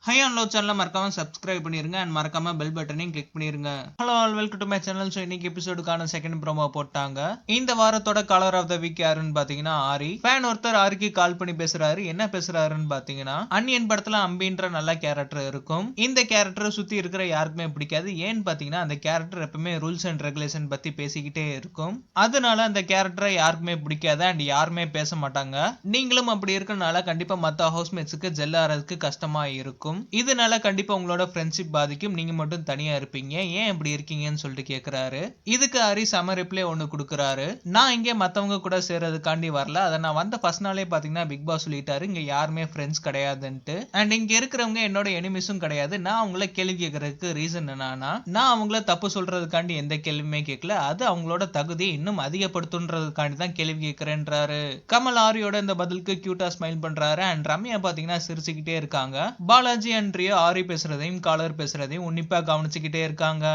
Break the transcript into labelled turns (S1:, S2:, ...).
S1: High and low சேனலை மறக்காம subscribe பண்ணிருங்க அண்ட் மறக்காம பெல் பட்டனையும் கிளிக் பண்ணிருங்க. Hello all, welcome to my channel. So இன்னைக்கு எபிசோடுக்கான செகண்ட் ப்ரோமோ போட்டாங்க. இந்த வாரத்தோட கலர் ஆஃப் த வீக் யாருன்னு பாத்தீங்கன்னா ஆரி. ஃபேன் ஒருத்தர் ஆரிக்கு கால் பண்ணி பேசுறாரு. என்ன பேசுறாருன்னு பாத்தீங்கன்னா, அன்னியன் படத்துல அம்பின்ற நல்ல கேரக்டர் இருக்கும். இந்த கேரக்டர் சுத்தி இருக்கிற யாருக்குமே பிடிக்காது. ஏன்னு பாத்தீங்கன்னா அந்த கேரக்டர் எப்பவுமே ரூல்ஸ் அண்ட் ரெகுலேஷன் பத்தி பேசிக்கிட்டே இருக்கும். அதனால அந்த கேரக்டரை யாருக்குமே பிடிக்காது அண்ட் யாருமே பேச மாட்டாங்க. நீங்களும் அப்படி இருக்கனால கண்டிப்பா மத்த ஹவுஸ்மேட்ஸுக்கு ஜெல் ஆறதுக்கு கஷ்டமா இருக்கும். இதனால கண்டிப்பா உங்களோட ஃப்ரெண்ட்ஷிப் பாதிக்கும். நீங்க மட்டும் தனியா இருப்பீங்க. ஏன் இப்படி இருக்கீங்கன்னு சொல்லிட்டு கேக்குறாரு. இதுக்கு ஹரி சம ரிப்ளை ஒண்ணு கொடுக்குறாரு. நான் இங்க மத்தவங்க கூட சேர்றதுக்காண்டி வரல. அதை நான் வந்த ஃபர்ஸ்ட் நாளே பாத்தீங்கன்னா பிக் பாஸ் சொல்லிட்டாரு இங்க யாருமே ஃப்ரெண்ட்ஸ் கிடையாதுன்ட்டு. அண்ட் இங்க இருக்கிறவங்க என்னோட எனிமிஸும் கிடையாது. நான் அவங்கள கேள்வி கேட்கறதுக்கு ரீசன் என்னன்னா, நான் அவங்கள தப்பு சொல்றதுக்காண்டி எந்த கேள்வியுமே கேட்கல. அது அவங்களோட தகுதி இன்னும் அதிகப்படுத்துன்றதுக்காண்டி தான் கேள்வி கேட்கிறேன்றாரு. கமல் ஆரியோட இந்த பதிலுக்கு கியூட்டா ஸ்மைல் பண்றாரு. அண்ட் ரம்யா பாத்தீங்கன்னா சிரிச்சுக்கிட்டே இருக்காங்க. பாலாஜி அண்ட் ரியோ ஆரி பேசுறதையும் காலர் பேசுறதையும் உன்னிப்பா கவனிச்சுக்கிட்டே இருக்காங்க.